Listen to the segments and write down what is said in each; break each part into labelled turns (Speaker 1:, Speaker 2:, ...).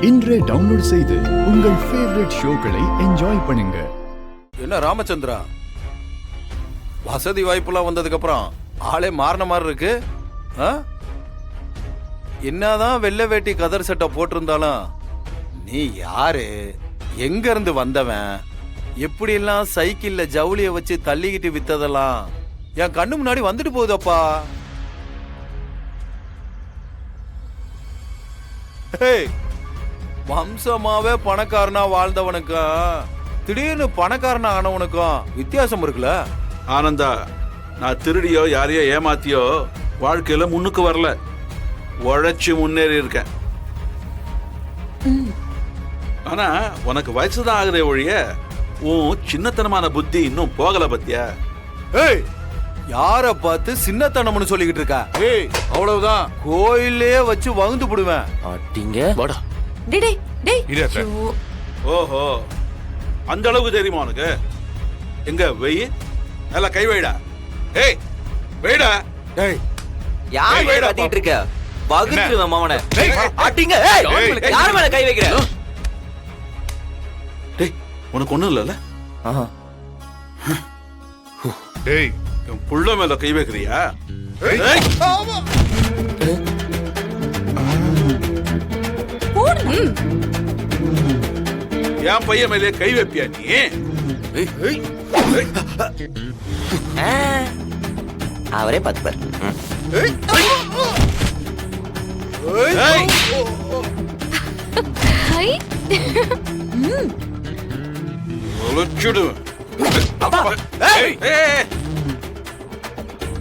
Speaker 1: இன்றே டவுன்லோட் செய்து உங்கள் ஃபேவரட் ஷோக்களை என்ஜாய் பண்ணுங்க.
Speaker 2: என்ன ராமச்சந்திரா, வசதி வாய்ப்புலாம் வந்ததுக்கு அப்புறம் ஆளே மாறின மாதிரி இருக்கு. என்னதான் வெள்ளை வேட்டி கதர் சட்டை போட்டிருந்தாலும் நீ யாரு, எங்க இருந்து வந்தவன், எப்படி எல்லாம் சைக்கிள்ல ஜவுளிய வச்சு தள்ளிக்கிட்டு வித்ததெல்லாம் என் கண்ணு முன்னாடி வந்துட்டு போகுதப்பா. வம்சமாவே பணக்காரனா வாழ்ந்தவனுக்கும் திடீர்னு பணக்காரனா ஆனவனுக்கும் வித்தியாசம் இருக்குல்ல.
Speaker 3: ஆனந்தா, நான் திருடியோ யாரையோ ஏமாத்தியோ வாழ்க்கையில முன்னுக்கு வரல, உழைச்சு முன்னேறி இருக்கேன். ஆனா உனக்கு வயசுதான் ஆகுதே ஒழிய உன் சின்னத்தனமான புத்தி இன்னும் போகல பத்தியா?
Speaker 2: ஏய், யார பார்த்து சின்னத்தனம்னு சொல்லிக்கிட்டு இருக்கா? ஏய், அவ்வளவுதான், கோயிலே வச்சு வகுந்து போடுவேன்.
Speaker 4: அடிங்க வாடா.
Speaker 5: டேய் டேய்.
Speaker 3: ஓஹோ, அந்த அளவுக்கு தெரியுமா உனக்கு? எங்க வெயி நல்லா கை வைடா. ஏய் வைடா.
Speaker 2: ஏய்,
Speaker 4: யார் மேல கத்திட்டு இருக்க? வகுத்துருவேன் மாமனே. அடிங்க. ஏய், யார் மேல கை வைக்கிற?
Speaker 3: டேய், உனக்கு ஒண்ணும் இல்லல? டேய், என் புள்ள மேல கை வைக்கிறியா? என் பையன் மேலே கை வைப்பியா நீ?
Speaker 4: அவரே பத்துப்பார்.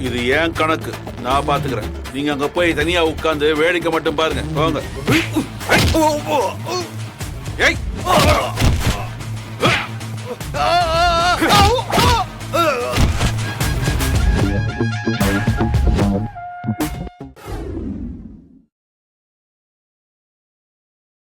Speaker 4: இது ஏன் கணக்கு, நான் பாத்துக்கிறேன். நீங்க அங்க போய் தனியா உட்கார்ந்து வேடிக்கை மட்டும் பாருங்க. போங்க. ஏய்